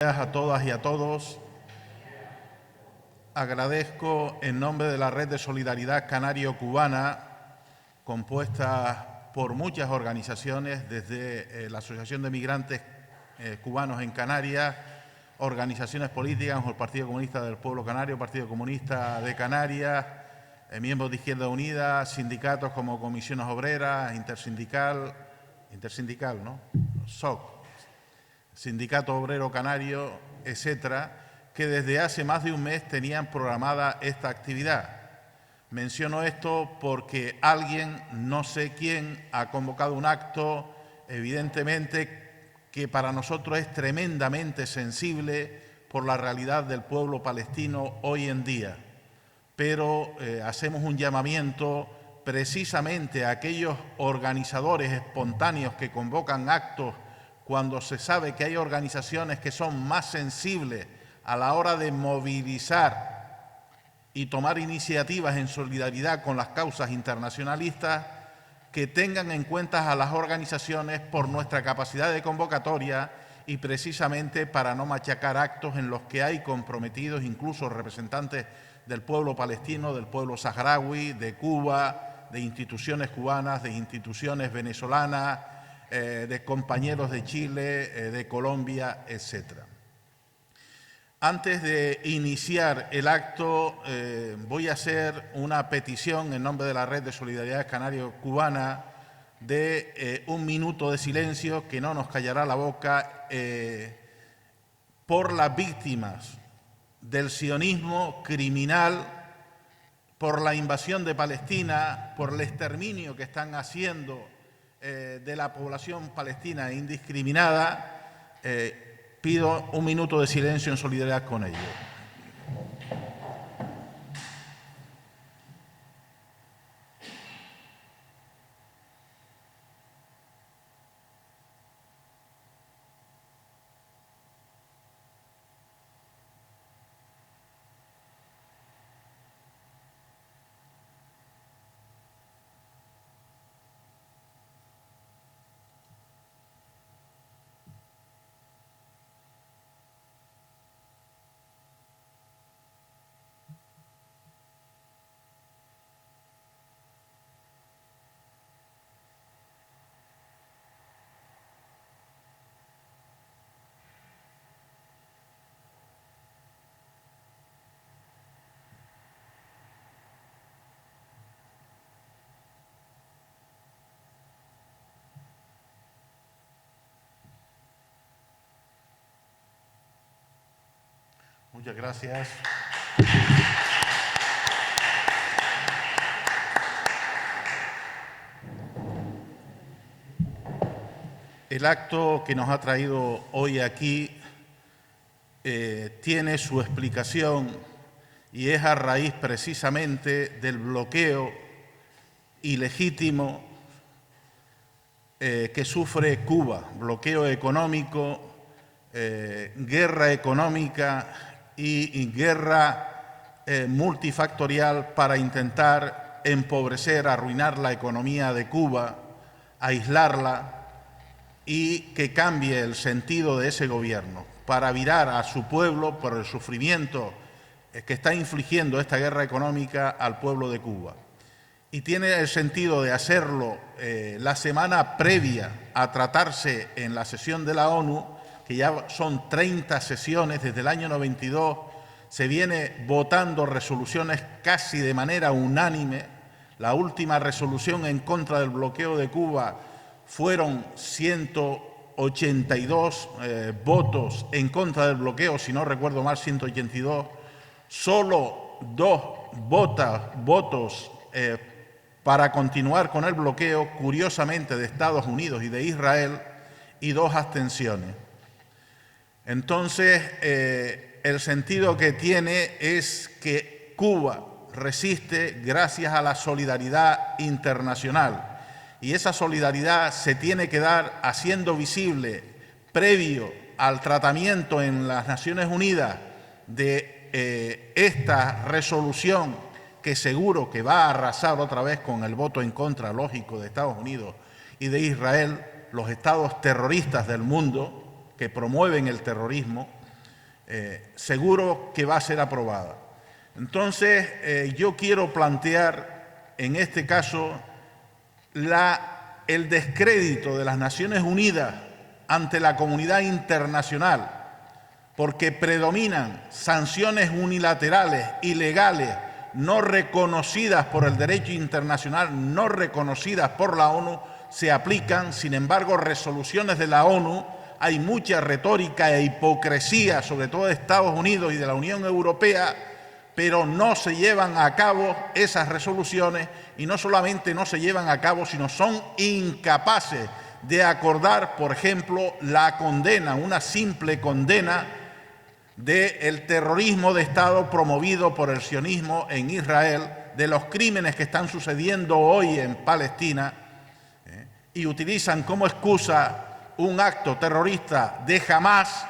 A todas y a todos. Agradezco en nombre de la Red de Solidaridad Canario-Cubana, compuesta por muchas organizaciones, desde la Asociación de Migrantes Cubanos en Canarias, organizaciones políticas como el Partido Comunista del Pueblo Canario, Partido Comunista de Canarias, miembros de Izquierda Unida, sindicatos como Comisiones Obreras, Intersindical, ¿no? SOC, Sindicato Obrero Canario, etcétera, que desde hace más de un mes tenían programada esta actividad. Menciono esto porque alguien, no sé quién, ha convocado un acto, evidentemente, que para nosotros es tremendamente sensible por la realidad del pueblo palestino hoy en día. Pero hacemos un llamamiento precisamente a aquellos organizadores espontáneos que convocan actos cuando se sabe que hay organizaciones que son más sensibles a la hora de movilizar y tomar iniciativas en solidaridad con las causas internacionalistas, que tengan en cuenta a las organizaciones por nuestra capacidad de convocatoria y precisamente para no machacar actos en los que hay comprometidos incluso representantes del pueblo palestino, del pueblo saharaui, de Cuba, de instituciones cubanas, de instituciones venezolanas, de compañeros de Chile, de Colombia, etcétera. Antes de iniciar el acto, voy a hacer una petición en nombre de la Red de Solidaridad Canario-Cubana de un minuto de silencio, que no nos callará la boca, por las víctimas del sionismo criminal, por la invasión de Palestina, por el exterminio que están haciendo de la población palestina indiscriminada. Pido un minuto de silencio en solidaridad con ellos. Muchas gracias. El acto que nos ha traído hoy aquí tiene su explicación y es a raíz precisamente del bloqueo ilegítimo que sufre Cuba, bloqueo económico, guerra económica y guerra multifactorial para intentar empobrecer, arruinar la economía de Cuba, aislarla y que cambie el sentido de ese gobierno para virar a su pueblo por el sufrimiento que está infligiendo esta guerra económica al pueblo de Cuba. Y tiene el sentido de hacerlo la semana previa a tratarse en la sesión de la ONU, que ya son 30 sesiones desde el año 92, se viene votando resoluciones casi de manera unánime. La última resolución en contra del bloqueo de Cuba fueron 182 votos en contra del bloqueo, si no recuerdo mal, 182. Solo 2 votos para continuar con el bloqueo, curiosamente de Estados Unidos y de Israel, y 2 abstenciones. Entonces, el sentido que tiene es que Cuba resiste gracias a la solidaridad internacional, y esa solidaridad se tiene que dar haciendo visible, previo al tratamiento en las Naciones Unidas de esta resolución, que seguro que va a arrasar otra vez con el voto en contra, lógico, de Estados Unidos y de Israel, los estados terroristas del mundo que promueven el terrorismo, seguro que va a ser aprobada. Entonces, yo quiero plantear en este caso el descrédito de las Naciones Unidas ante la comunidad internacional, porque predominan sanciones unilaterales, ilegales, no reconocidas por el derecho internacional, no reconocidas por la ONU, se aplican. Sin embargo, resoluciones de la ONU, hay mucha retórica e hipocresía, sobre todo de Estados Unidos y de la Unión Europea, pero no se llevan a cabo esas resoluciones, y no solamente no se llevan a cabo, sino son incapaces de acordar, por ejemplo, la condena, una simple condena del terrorismo de Estado promovido por el sionismo en Israel, de los crímenes que están sucediendo hoy en Palestina, y utilizan como excusa un acto terrorista de Hamás,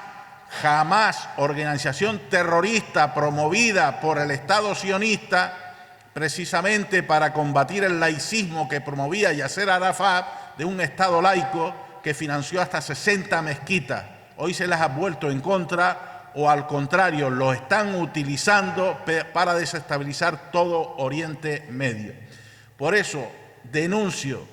organización terrorista promovida por el Estado sionista, precisamente para combatir el laicismo que promovía Yasser Arafat, de un Estado laico que financió hasta 60 mezquitas. Hoy se las ha vuelto en contra, o al contrario, lo están utilizando para desestabilizar todo Oriente Medio. Por eso denunciamos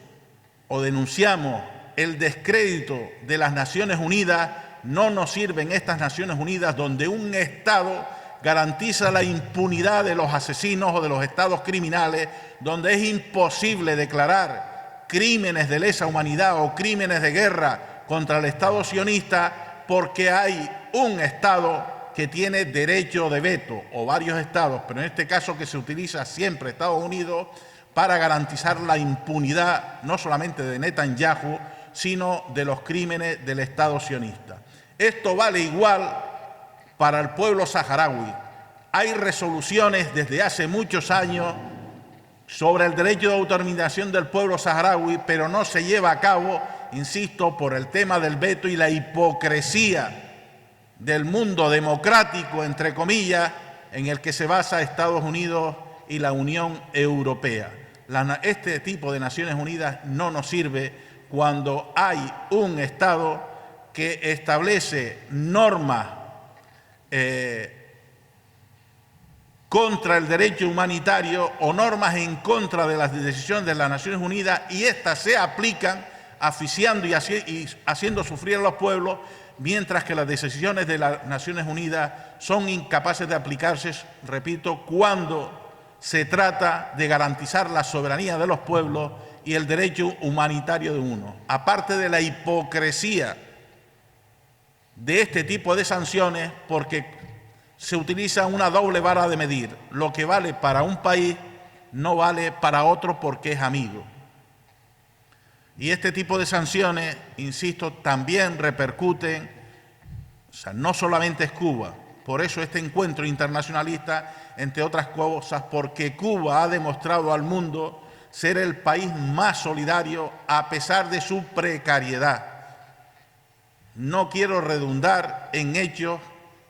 el descrédito de las Naciones Unidas. No nos sirven estas Naciones Unidas donde un Estado garantiza la impunidad de los asesinos o de los estados criminales, donde es imposible declarar crímenes de lesa humanidad o crímenes de guerra contra el Estado sionista, porque hay un Estado que tiene derecho de veto, o varios Estados, pero en este caso que se utiliza siempre Estados Unidos, para garantizar la impunidad no solamente de Netanyahu, sino de los crímenes del Estado sionista. Esto vale igual para el pueblo saharaui. Hay resoluciones desde hace muchos años sobre el derecho de autodeterminación del pueblo saharaui, pero no se lleva a cabo, insisto, por el tema del veto y la hipocresía del mundo democrático, entre comillas, en el que se basa Estados Unidos y la Unión Europea. Este tipo de Naciones Unidas no nos sirve cuando hay un Estado que establece normas contra el derecho humanitario o normas en contra de las decisiones de las Naciones Unidas, y éstas se aplican asfixiando y haciendo sufrir a los pueblos, mientras que las decisiones de las Naciones Unidas son incapaces de aplicarse, repito, cuando se trata de garantizar la soberanía de los pueblos y el derecho humanitario de uno. Aparte de la hipocresía de este tipo de sanciones, porque se utiliza una doble vara de medir. Lo que vale para un país no vale para otro porque es amigo. Y este tipo de sanciones, insisto, también repercuten, o sea, no solamente es Cuba. Por eso este encuentro internacionalista, entre otras cosas, porque Cuba ha demostrado al mundo ser el país más solidario a pesar de su precariedad. No quiero redundar en hechos,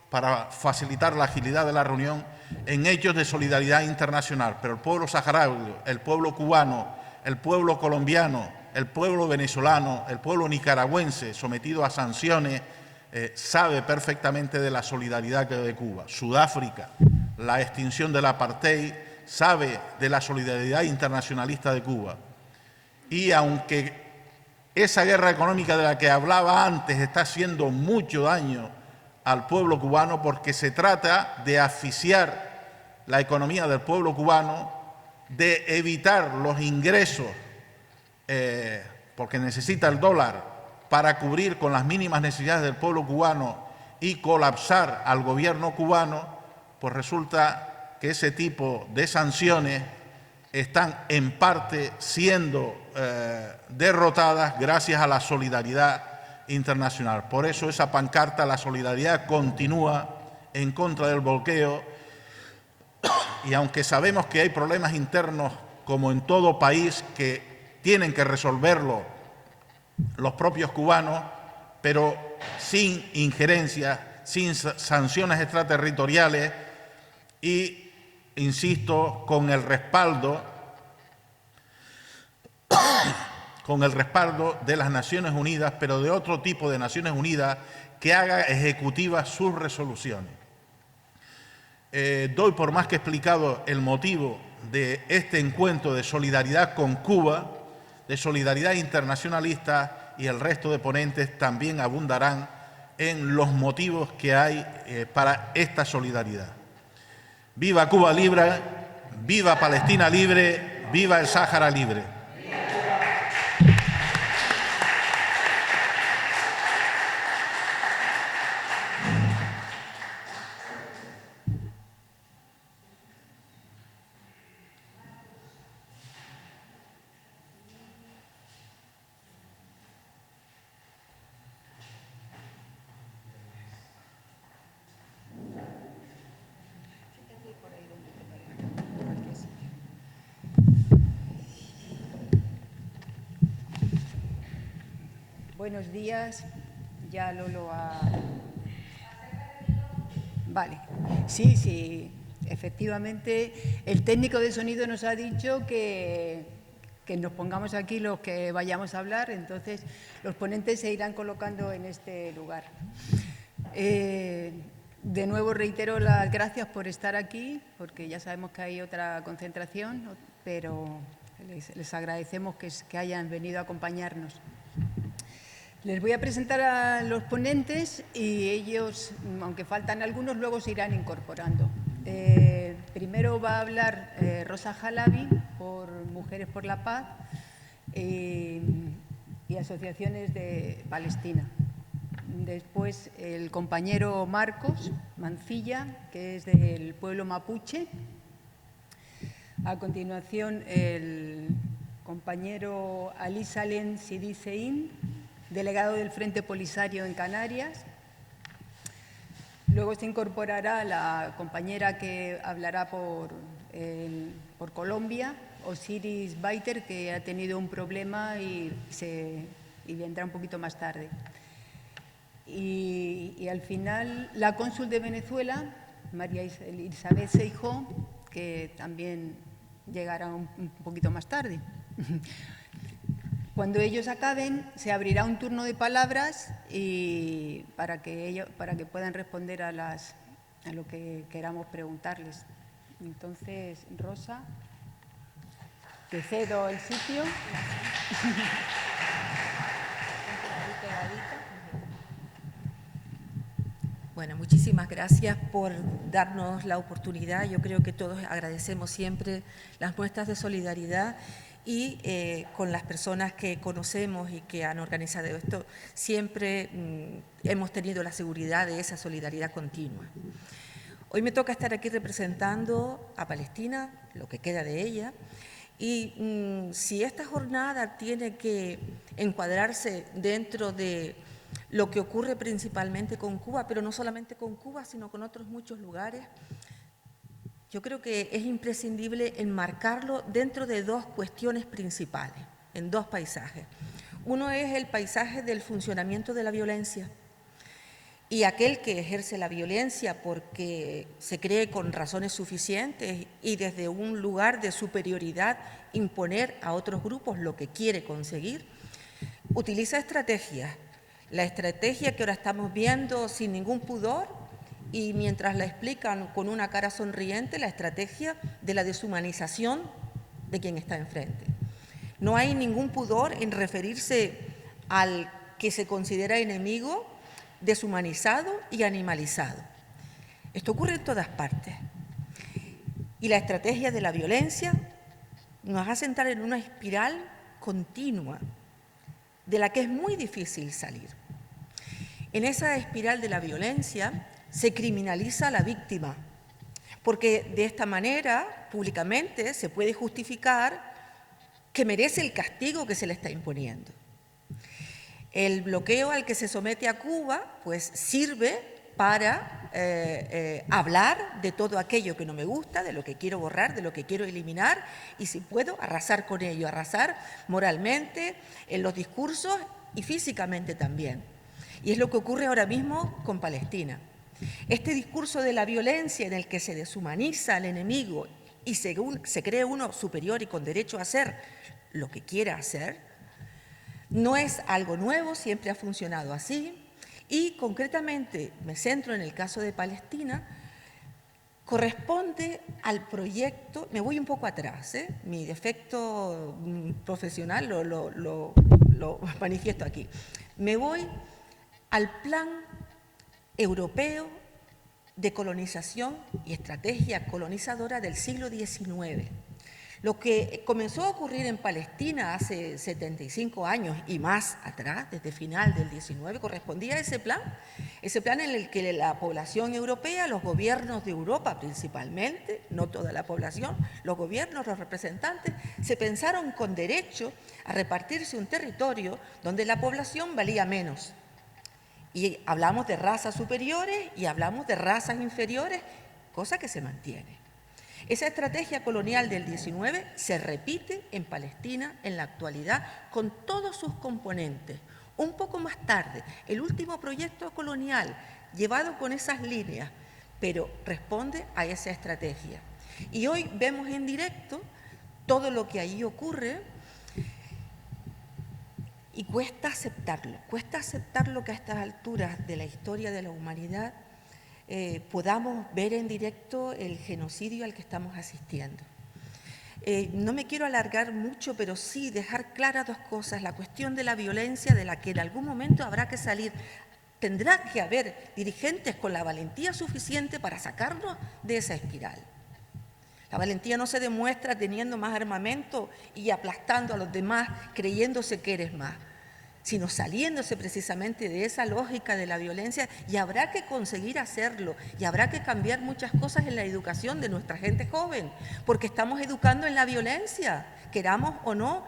para facilitar la agilidad de la reunión, en hechos de solidaridad internacional, pero el pueblo saharaui, el pueblo cubano, el pueblo colombiano, el pueblo venezolano, el pueblo nicaragüense sometido a sanciones, sabe perfectamente de la solidaridad que de Cuba. Sudáfrica, la extinción del apartheid, sabe de la solidaridad internacionalista de Cuba. Y aunque esa guerra económica de la que hablaba antes está haciendo mucho daño al pueblo cubano, porque se trata de asfixiar la economía del pueblo cubano, de evitar los ingresos, porque necesita el dólar para cubrir con las mínimas necesidades del pueblo cubano y colapsar al gobierno cubano, pues resulta que ese tipo de sanciones están en parte siendo derrotadas gracias a la solidaridad internacional. Por eso esa pancarta, la solidaridad continúa en contra del bloqueo, y aunque sabemos que hay problemas internos, como en todo país, que tienen que resolverlo los propios cubanos, pero sin injerencia, sin sanciones extraterritoriales y, insisto, con el respaldo con el respaldo de las Naciones Unidas, pero de otro tipo de Naciones Unidas que haga ejecutivas sus resoluciones. Doy por más que explicado el motivo de este encuentro de solidaridad con Cuba, de solidaridad internacionalista, y el resto de ponentes también abundarán en los motivos que hay para esta solidaridad. ¡Viva Cuba libre! ¡Viva Palestina libre! ¡Viva el Sáhara libre! Buenos días, ya Lolo ha... Vale, sí, efectivamente, el técnico de sonido nos ha dicho que nos pongamos aquí los que vayamos a hablar, entonces los ponentes se irán colocando en este lugar. De nuevo reitero las gracias por estar aquí, porque ya sabemos que hay otra concentración, pero les agradecemos que hayan venido a acompañarnos. Les voy a presentar a los ponentes y ellos, aunque faltan algunos, luego se irán incorporando. Primero va a hablar Rosa Halabi, por Mujeres por la Paz y asociaciones de Palestina. Después el compañero Marcos Mancilla, que es del pueblo mapuche. A continuación el compañero Ali Salem Sidi Zein, delegado del Frente Polisario en Canarias. Luego se incorporará la compañera que hablará por Colombia, Osiris Baiter, que ha tenido un problema y vendrá un poquito más tarde. Y al final la cónsul de Venezuela, María Isabel Seijó, que también llegará un poquito más tarde. Cuando ellos acaben, se abrirá un turno de palabras y para que puedan responder a lo que queramos preguntarles. Entonces, Rosa, te cedo el sitio. Bueno, muchísimas gracias por darnos la oportunidad. Yo creo que todos agradecemos siempre las muestras de solidaridad y con las personas que conocemos y que han organizado esto, siempre hemos tenido la seguridad de esa solidaridad continua. Hoy me toca estar aquí representando a Palestina, lo que queda de ella, y si esta jornada tiene que encuadrarse dentro de lo que ocurre principalmente con Cuba, pero no solamente con Cuba, sino con otros muchos lugares, yo creo que es imprescindible enmarcarlo dentro de dos cuestiones principales, en dos paisajes. Uno es el paisaje del funcionamiento de la violencia y aquel que ejerce la violencia porque se cree con razones suficientes y desde un lugar de superioridad imponer a otros grupos lo que quiere conseguir, utiliza estrategias. La estrategia que ahora estamos viendo sin ningún pudor y mientras la explican con una cara sonriente, la estrategia de la deshumanización de quien está enfrente. No hay ningún pudor en referirse al que se considera enemigo, deshumanizado y animalizado. Esto ocurre en todas partes. Y la estrategia de la violencia nos hace entrar en una espiral continua de la que es muy difícil salir. En esa espiral de la violencia se criminaliza a la víctima, porque de esta manera, públicamente, se puede justificar que merece el castigo que se le está imponiendo. El bloqueo al que se somete a Cuba, pues sirve para hablar de todo aquello que no me gusta, de lo que quiero borrar, de lo que quiero eliminar, y si puedo, arrasar con ello, arrasar moralmente, en los discursos y físicamente también. Y es lo que ocurre ahora mismo con Palestina. Este discurso de la violencia en el que se deshumaniza al enemigo y se cree uno superior y con derecho a hacer lo que quiera hacer, No es algo nuevo, siempre ha funcionado así, y concretamente, me centro en el caso de Palestina, corresponde al proyecto, me voy un poco atrás, mi defecto profesional lo manifiesto aquí, me voy al plan europeo de colonización y estrategia colonizadora del siglo XIX. Lo que comenzó a ocurrir en Palestina hace 75 años y más atrás, desde final del XIX, correspondía a ese plan en el que la población europea, los gobiernos de Europa principalmente, no toda la población, los gobiernos, los representantes, se pensaron con derecho a repartirse un territorio donde la población valía menos. Y hablamos de razas superiores y hablamos de razas inferiores, cosa que se mantiene. Esa estrategia colonial del 19 se repite en Palestina en la actualidad con todos sus componentes. Un poco más tarde, el último proyecto colonial llevado con esas líneas, pero responde a esa estrategia. Y hoy vemos en directo todo lo que allí ocurre y cuesta aceptarlo que a estas alturas de la historia de la humanidad podamos ver en directo el genocidio al que estamos asistiendo. No me quiero alargar mucho, pero sí dejar claras dos cosas. La cuestión de la violencia, de la que en algún momento habrá que salir. Tendrá que haber dirigentes con la valentía suficiente para sacarnos de esa espiral. La valentía no se demuestra teniendo más armamento y aplastando a los demás, creyéndose que eres más, sino saliéndose precisamente de esa lógica de la violencia, y habrá que conseguir hacerlo, y habrá que cambiar muchas cosas en la educación de nuestra gente joven, porque estamos educando en la violencia, queramos o no,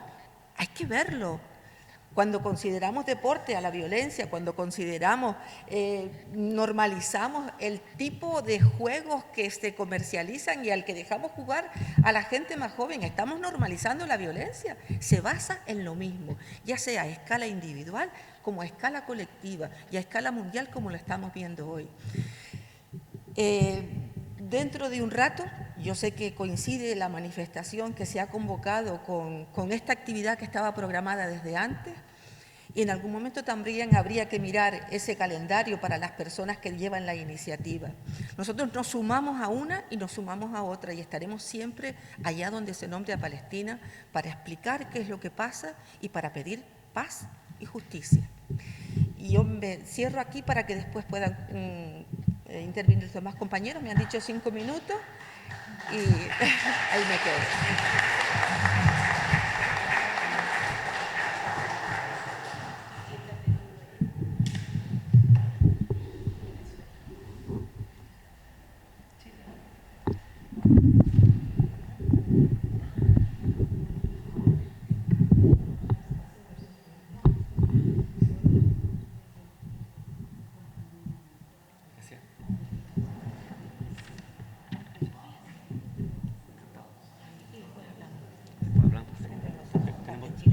hay que verlo. Cuando consideramos deporte a la violencia, cuando consideramos, normalizamos el tipo de juegos que se comercializan y al que dejamos jugar a la gente más joven, estamos normalizando la violencia. Se basa en lo mismo, ya sea a escala individual como a escala colectiva y a escala mundial como lo estamos viendo hoy. Dentro de un rato, yo sé que coincide la manifestación que se ha convocado con esta actividad que estaba programada desde antes, y en algún momento también habría que mirar ese calendario para las personas que llevan la iniciativa. Nosotros nos sumamos a una y nos sumamos a otra, y estaremos siempre allá donde se nombre a Palestina para explicar qué es lo que pasa y para pedir paz y justicia. Y yo me cierro aquí para que después puedan intervenir los demás compañeros. Me han dicho 5 minutos y ahí me quedo.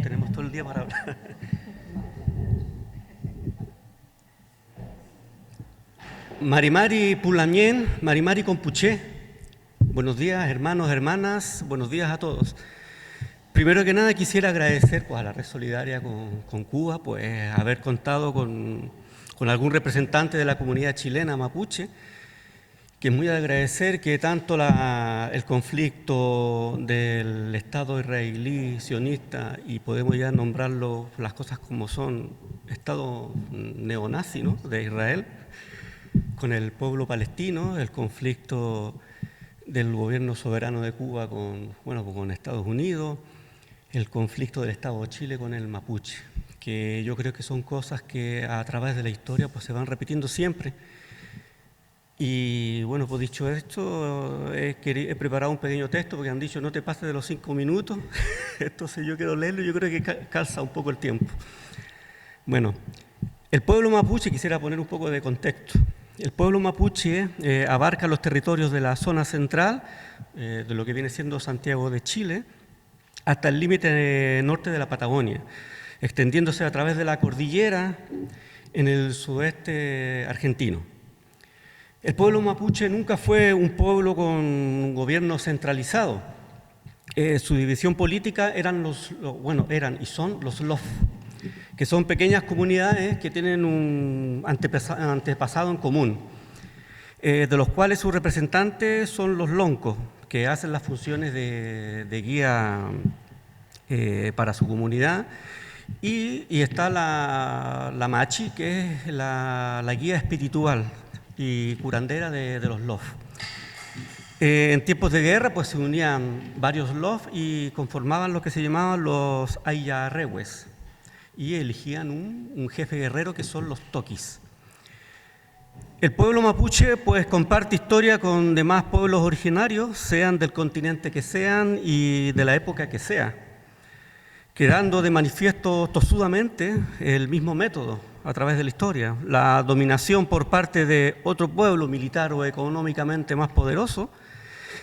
Tenemos todo el día para hablar. Marimari Pulañén, Marimari Compuché. Buenos días, hermanos, hermanas, buenos días a todos. Primero que nada quisiera agradecer a la Red Solidaria con Cuba, pues haber contado con algún representante de la comunidad chilena mapuche, que es muy de agradecer que tanto el conflicto del Estado israelí sionista, y podemos ya nombrarlo las cosas como son, Estado neonazi, ¿no?, de Israel, con el pueblo palestino, el conflicto del gobierno soberano de Cuba con Estados Unidos, el conflicto del Estado de Chile con el mapuche, que yo creo que son cosas que a través de la historia pues se van repitiendo siempre. Y bueno, pues dicho esto, he preparado un pequeño texto porque han dicho no te pases de los 5 minutos, entonces yo quiero leerlo y yo creo que calza un poco el tiempo. Bueno, el pueblo mapuche, quisiera poner un poco de contexto. El pueblo mapuche abarca los territorios de la zona central, de lo que viene siendo Santiago de Chile, hasta el límite norte de la Patagonia, extendiéndose a través de la cordillera en el sudeste argentino. El pueblo mapuche nunca fue un pueblo con un gobierno centralizado. Su división política eran y son los LOF. que son pequeñas comunidades que tienen un antepasado en común, de los cuales sus representantes son los loncos, que hacen las funciones de guía para su comunidad, y está la Machi, que es la guía espiritual y curandera de los Lof. En tiempos de guerra pues se unían varios Lof y conformaban lo que se llamaban los Ayarrehues, y elegían un jefe guerrero, que son los Toquis. El pueblo mapuche pues comparte historia con demás pueblos originarios, sean del continente que sean y de la época que sea, quedando de manifiesto tosudamente el mismo método a través de la historia: la dominación por parte de otro pueblo militar o económicamente más poderoso,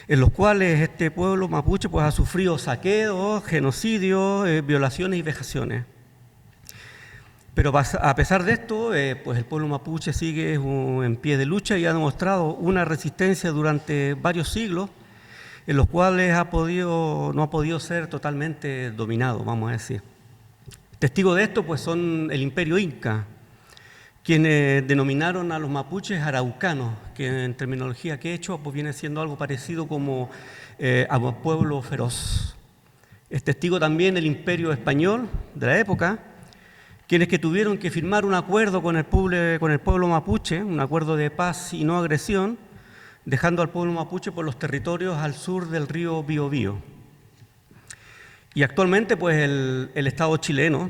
en los cuales este pueblo mapuche pues ha sufrido saqueos, genocidios, violaciones y vejaciones. Pero a pesar de esto, pues el pueblo mapuche sigue en pie de lucha y ha demostrado una resistencia durante varios siglos, en los cuales no ha podido ser totalmente dominado, vamos a decir. Testigos de esto pues son el Imperio Inca, quienes denominaron a los mapuches araucanos, que en terminología quechua pues viene siendo algo parecido como a un pueblo feroz. Es testigo también el Imperio Español de la época, quienes que tuvieron que firmar un acuerdo con el pueblo mapuche, un acuerdo de paz y no agresión, dejando al pueblo mapuche por los territorios al sur del río Biobío. Y actualmente pues el Estado chileno,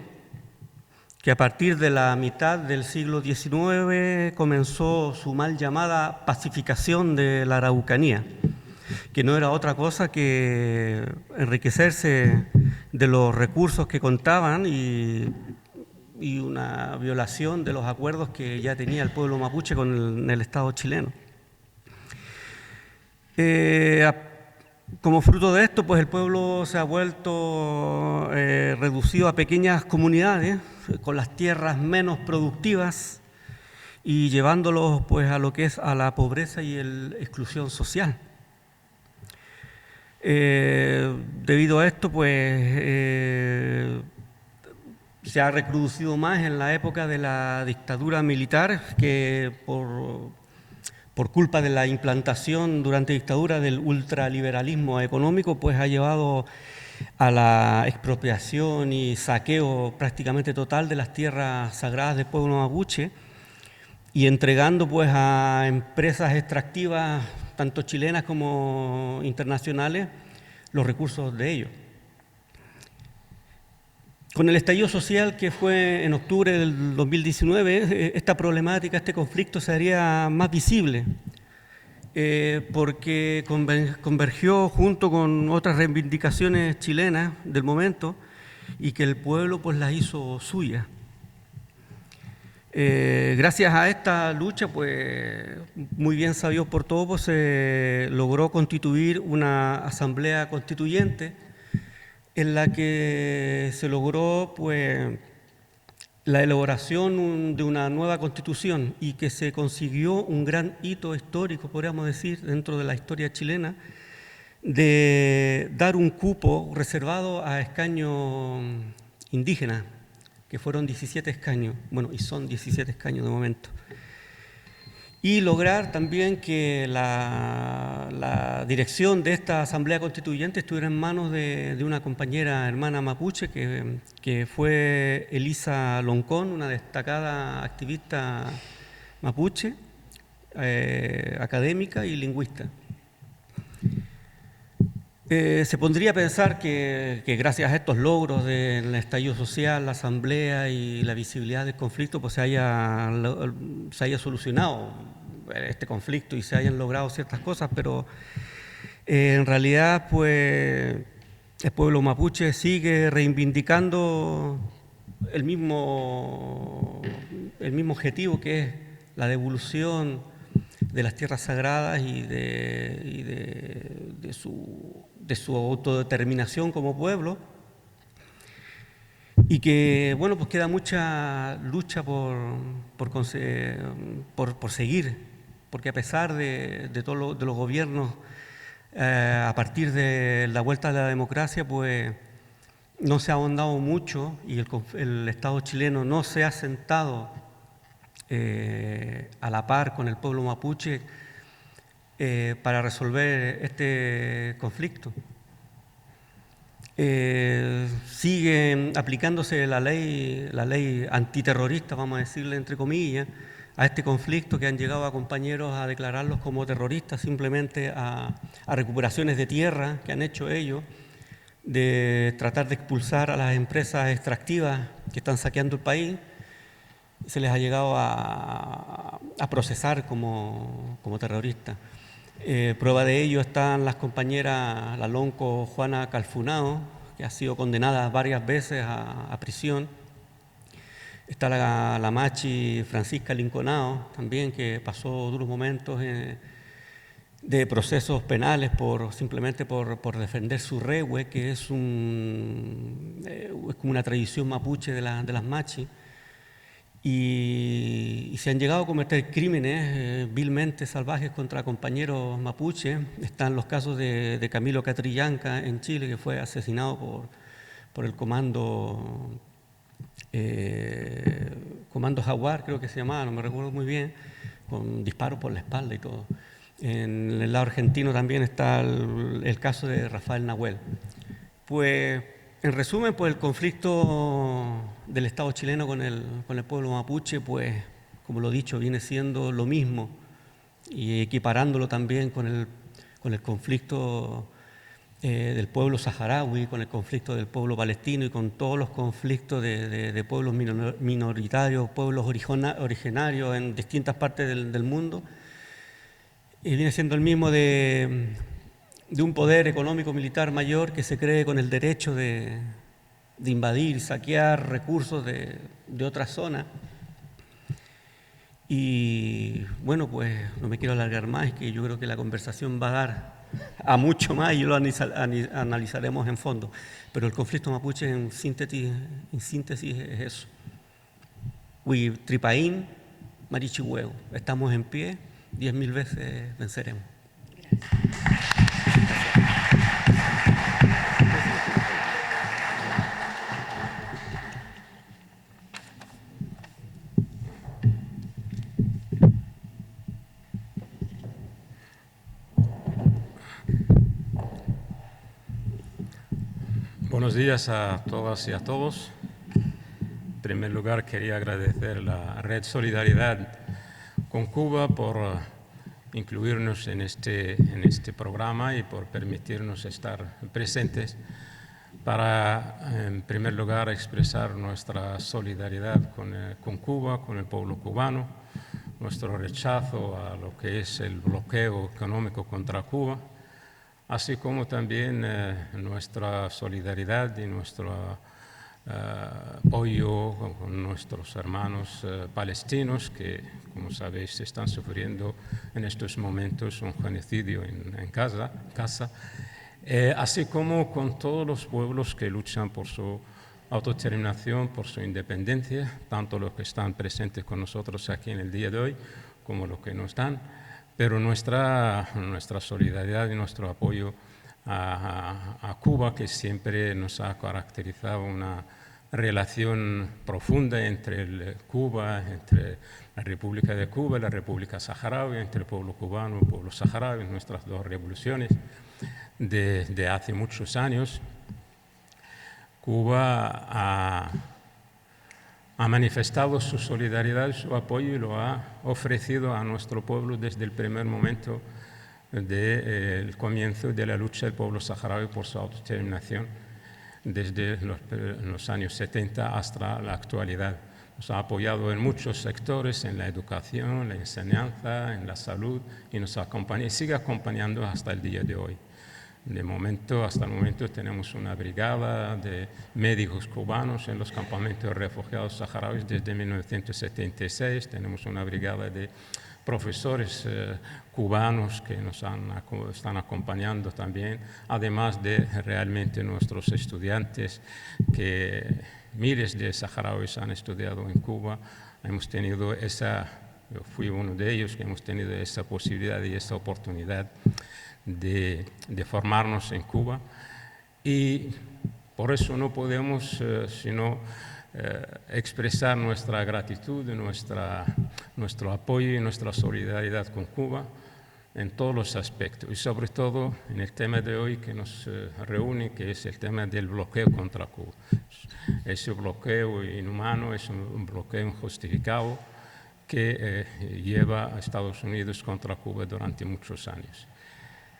que a partir de la mitad del siglo XIX comenzó su mal llamada pacificación de la Araucanía, que no era otra cosa que enriquecerse de los recursos que contaban y una violación de los acuerdos que ya tenía el pueblo mapuche con el Estado chileno. Como fruto de esto, pues el pueblo se ha vuelto reducido a pequeñas comunidades con las tierras menos productivas y llevándolos pues a lo que es a la pobreza y la exclusión social. Debido a esto, pues se ha recrudecido más en la época de la dictadura militar, que por culpa de la implantación durante la dictadura del ultraliberalismo económico, pues ha llevado a la expropiación y saqueo prácticamente total de las tierras sagradas del pueblo mapuche, y entregando pues a empresas extractivas, tanto chilenas como internacionales, los recursos de ellos. Con el estallido social que fue en octubre del 2019, esta problemática, este conflicto se haría más visible, porque convergió junto con otras reivindicaciones chilenas del momento y que el pueblo pues las hizo suyas. Gracias a esta lucha, pues muy bien sabido por todos, pues, se logró constituir una asamblea constituyente en la que se logró pues la elaboración de una nueva constitución, y que se consiguió un gran hito histórico, podríamos decir, dentro de la historia chilena, de dar un cupo reservado a escaños indígenas, que fueron 17 escaños, bueno, y son 17 escaños de momento. Y lograr también que la dirección de esta Asamblea Constituyente estuviera en manos de una compañera hermana mapuche, que fue Elisa Loncón, una destacada activista mapuche, académica y lingüista. Se pondría a pensar que gracias a estos logros del estallido social, la asamblea y la visibilidad del conflicto, pues se haya solucionado este conflicto y se hayan logrado ciertas cosas, pero en realidad pues el pueblo mapuche sigue reivindicando el mismo objetivo, que es la devolución de las tierras sagradas y de su autodeterminación como pueblo, y que, bueno, pues queda mucha lucha por seguir, porque a pesar de todos los gobiernos, a partir de la vuelta a la democracia, pues no se ha ahondado mucho y el Estado chileno no se ha sentado a la par con el pueblo mapuche para resolver este conflicto. Sigue aplicándose la ley antiterrorista, vamos a decirle entre comillas, a este conflicto, que han llegado a compañeros a declararlos como terroristas, simplemente a recuperaciones de tierra que han hecho ellos, de tratar de expulsar a las empresas extractivas que están saqueando el país. Se les ha llegado a procesar como terroristas. Prueba de ello están las compañeras, la lonco Juana Calfunao, que ha sido condenada varias veces a prisión. Está la machi Francisca Linconao, también, que pasó duros momentos de procesos penales simplemente por defender su rehue, que es como una tradición mapuche de las machi. Y se han llegado a cometer crímenes vilmente salvajes contra compañeros mapuches. Están los casos de Camilo Catrillanca en Chile, que fue asesinado por el comando Jaguar, creo que se llamaba, no me recuerdo muy bien, con disparos por la espalda y todo. En el lado argentino también está el caso de Rafael Nahuel. Pues, en resumen, pues el conflicto del Estado chileno con el pueblo mapuche, pues, como lo he dicho, viene siendo lo mismo, y equiparándolo también con el conflicto del pueblo saharaui, con el conflicto del pueblo palestino y con todos los conflictos de pueblos minoritarios, pueblos originarios en distintas partes del mundo. Y viene siendo el mismo de un poder económico militar mayor que se cree con el derecho de invadir, saquear recursos de otras zonas. Y bueno, pues no me quiero alargar más, que yo creo que la conversación va a dar a mucho más y lo analizaremos en fondo. Pero el conflicto mapuche en síntesis es eso. Tripaín, Marichihueu, estamos en pie, 10.000 veces venceremos. Buenos días a todas y a todos. En primer lugar, quería agradecer la Red Solidaridad con Cuba por incluirnos en este programa y por permitirnos estar presentes para, en primer lugar, expresar nuestra solidaridad con Cuba, con el pueblo cubano, nuestro rechazo a lo que es el bloqueo económico contra Cuba, así como también nuestra solidaridad y nuestro apoyo con nuestros hermanos palestinos que, como sabéis, están sufriendo en estos momentos un genocidio en Gaza, así como con todos los pueblos que luchan por su autodeterminación, por su independencia, tanto los que están presentes con nosotros aquí en el día de hoy como los que no están. Pero nuestra solidaridad y nuestro apoyo a Cuba, que siempre nos ha caracterizado una relación profunda entre Cuba, entre la República de Cuba y la República Saharaui, entre el pueblo cubano y el pueblo saharaui, nuestras dos revoluciones de hace muchos años. Cuba ha manifestado su solidaridad y su apoyo y lo ha ofrecido a nuestro pueblo desde el primer momento del comienzo de la lucha del pueblo saharaui por su autodeterminación, desde los años 70 hasta la actualidad. Nos ha apoyado en muchos sectores, en la educación, en la enseñanza, en la salud, y nos acompaña y sigue acompañando hasta el día de hoy. Hasta el momento tenemos una brigada de médicos cubanos en los campamentos de refugiados saharauis desde 1976. Tenemos una brigada de profesores cubanos que nos están acompañando también, además de realmente nuestros estudiantes, que miles de saharauis han estudiado en Cuba. Yo fui uno de ellos que hemos tenido esa posibilidad y esa oportunidad de formarnos en Cuba. Y Por eso no podemos sino expresar nuestra gratitud, nuestro apoyo y nuestra solidaridad con Cuba en todos los aspectos, y sobre todo en el tema de hoy que nos reúne, que es el tema del bloqueo contra Cuba. Ese bloqueo inhumano, es un bloqueo injustificado que lleva a Estados Unidos contra Cuba durante muchos años.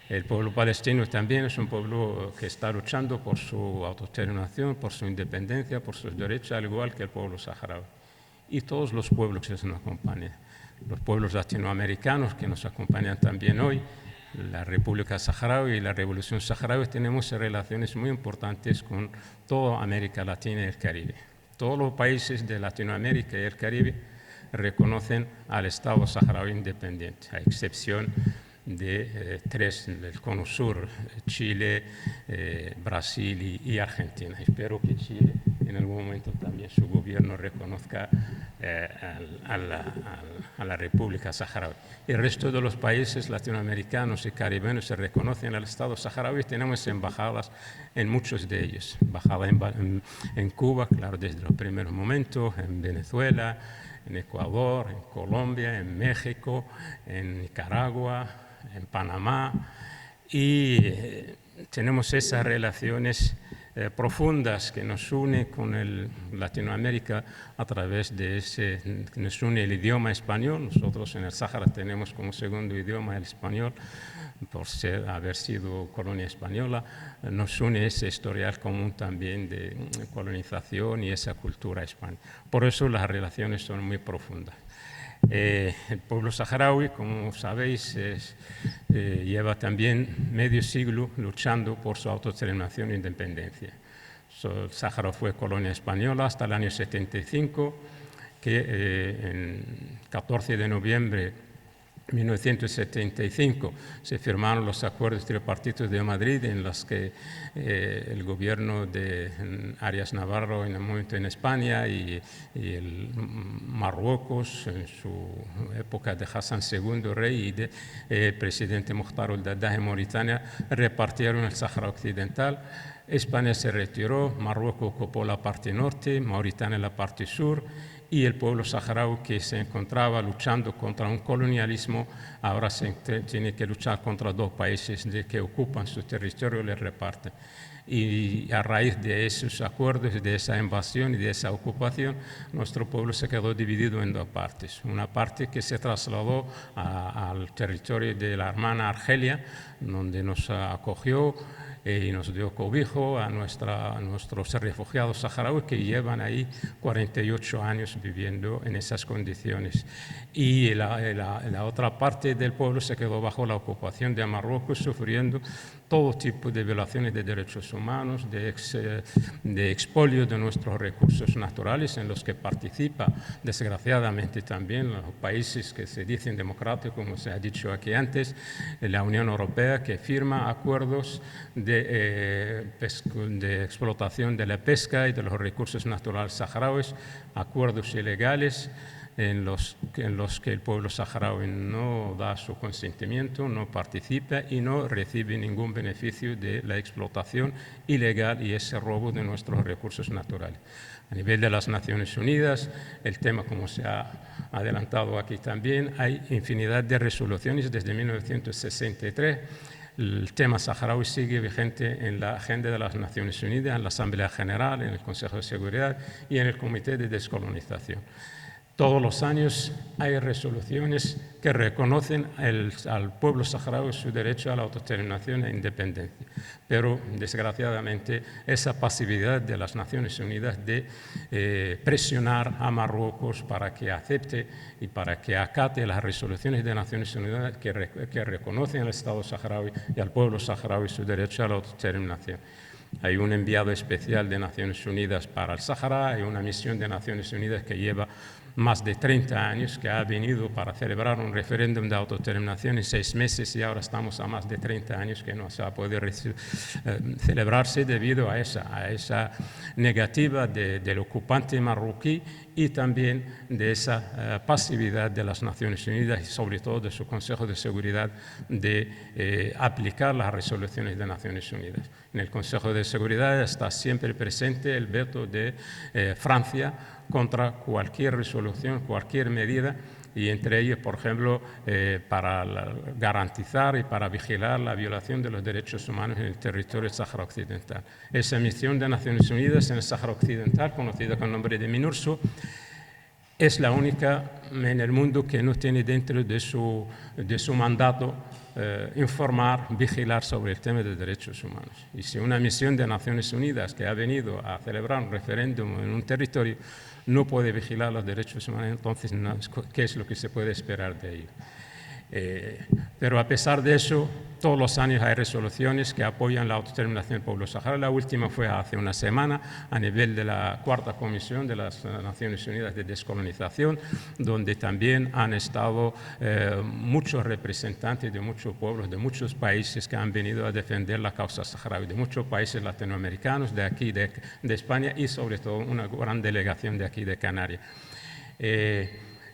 El pueblo palestino también es un pueblo que está luchando por su autodeterminación, por su independencia, por sus derechos, al igual que el pueblo saharaui. Y todos los pueblos que nos acompañan. Los pueblos latinoamericanos que nos acompañan también hoy, la República Saharaui y la Revolución Saharaui, tenemos relaciones muy importantes con toda América Latina y el Caribe. Todos los países de Latinoamérica y el Caribe reconocen al Estado saharaui independiente, a excepción de tres del Cono Sur, Chile, Brasil y Argentina. Espero que Chile en algún momento también su gobierno reconozca a la República Saharaui. El resto de los países latinoamericanos y caribeños se reconocen al Estado saharaui. Tenemos embajadas en muchos de ellos. Embajada en Cuba, claro, desde los primeros momentos, en Venezuela, en Ecuador, en Colombia, en México, en Nicaragua, en Panamá, y tenemos esas relaciones profundas que nos une con Latinoamérica a través de que nos une el idioma español. Nosotros en el Sáhara tenemos como segundo idioma el español, por haber sido colonia española. Nos une ese historial común también de colonización y esa cultura española. Por eso las relaciones son muy profundas. El pueblo saharaui, como sabéis, lleva también medio siglo luchando por su autodeterminación e independencia. El Sáhara fue colonia española hasta el año 75, que en 14 de noviembre de 1975 se firmaron los acuerdos tripartitos de Madrid, en los que el gobierno de Arias Navarro en el momento en España y el Marruecos en su época de Hassan II, rey, y de presidente Mokhtar el-Daddah en Mauritania repartieron el Sáhara Occidental. España se retiró, Marruecos ocupó la parte norte, Mauritania la parte sur, y el pueblo saharaui, que se encontraba luchando contra un colonialismo, ahora tiene que luchar contra dos países que ocupan su territorio y le reparten. Y a raíz de esos acuerdos, de esa invasión y de esa ocupación, nuestro pueblo se quedó dividido en dos partes. Una parte que se trasladó al territorio de la hermana Argelia, donde nos acogió y nos dio cobijo a nuestros refugiados saharauis, que llevan ahí 48 años viviendo en esas condiciones. Y la otra parte del pueblo se quedó bajo la ocupación de Marruecos, sufriendo todo tipo de violaciones de derechos humanos, de expolio de nuestros recursos naturales, en los que participa, desgraciadamente, también los países que se dicen democráticos, como se ha dicho aquí antes, la Unión Europea, que firma acuerdos de explotación de la pesca y de los recursos naturales saharauis, acuerdos ilegales en los que el pueblo saharaui no da su consentimiento, no participa y no recibe ningún beneficio de la explotación ilegal y ese robo de nuestros recursos naturales. A nivel de las Naciones Unidas, el tema, como se ha adelantado aquí también, hay infinidad de resoluciones desde 1963. El tema saharaui sigue vigente en la agenda de las Naciones Unidas, en la Asamblea General, en el Consejo de Seguridad y en el Comité de Descolonización. Todos los años hay resoluciones que reconocen al pueblo saharaui su derecho a la autodeterminación e independencia. Pero, desgraciadamente, esa pasividad de las Naciones Unidas de presionar a Marruecos para que acepte y para que acate las resoluciones de Naciones Unidas que reconocen al Estado saharaui y al pueblo saharaui su derecho a la autodeterminación. Hay un enviado especial de Naciones Unidas para el Sáhara, hay una misión de Naciones Unidas que lleva más de 30 años, que ha venido para celebrar un referéndum de autodeterminación en 6 meses y ahora estamos a más de 30 años que no se va a poder celebrarse debido a esa negativa del ocupante marroquí y también de esa pasividad de las Naciones Unidas y sobre todo de su Consejo de Seguridad de aplicar las resoluciones de Naciones Unidas. En el Consejo de Seguridad está siempre presente el veto de Francia contra cualquier resolución, cualquier medida, y entre ellos, por ejemplo, para garantizar y para vigilar la violación de los derechos humanos en el territorio del Sáhara Occidental. Esa misión de Naciones Unidas en el Sáhara Occidental, conocida con el nombre de MINURSO, es la única en el mundo que no tiene dentro de su mandato informar, vigilar sobre el tema de derechos humanos. Y si una misión de Naciones Unidas que ha venido a celebrar un referéndum en un territorio no puede vigilar los derechos humanos, entonces, ¿qué es lo que se puede esperar de ello? Pero a pesar de eso, todos los años hay resoluciones que apoyan la autodeterminación del pueblo saharaui. La última fue hace una semana a nivel de la Cuarta Comisión de las Naciones Unidas de Descolonización, donde también han estado muchos representantes de muchos pueblos, de muchos países que han venido a defender la causa saharaui, de muchos países latinoamericanos, de aquí, de España y sobre todo una gran delegación de aquí de Canarias.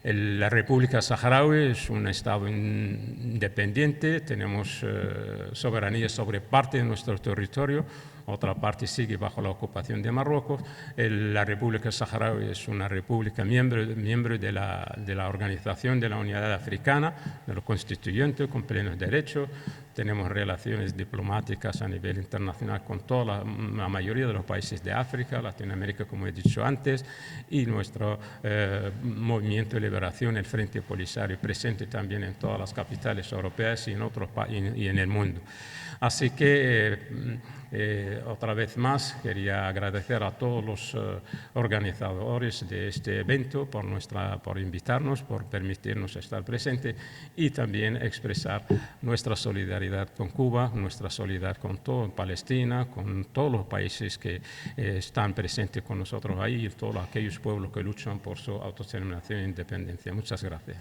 La República Saharaui es un Estado independiente, tenemos soberanía sobre parte de nuestro territorio, otra parte sigue bajo la ocupación de Marruecos. La República Saharaui es una república miembro de la Organización de la Unidad Africana, de los constituyentes, con plenos derechos. Tenemos relaciones diplomáticas a nivel internacional con toda la mayoría de los países de África, Latinoamérica, como he dicho antes, y nuestro movimiento de liberación, el Frente Polisario, presente también en todas las capitales europeas y en otros y en el mundo. Así que, otra vez más, quería agradecer a todos los organizadores de este evento por invitarnos, por permitirnos estar presentes y también expresar nuestra solidaridad con Cuba, nuestra solidaridad con toda Palestina, con todos los países que están presentes con nosotros ahí y todos aquellos pueblos que luchan por su autodeterminación e independencia. Muchas gracias.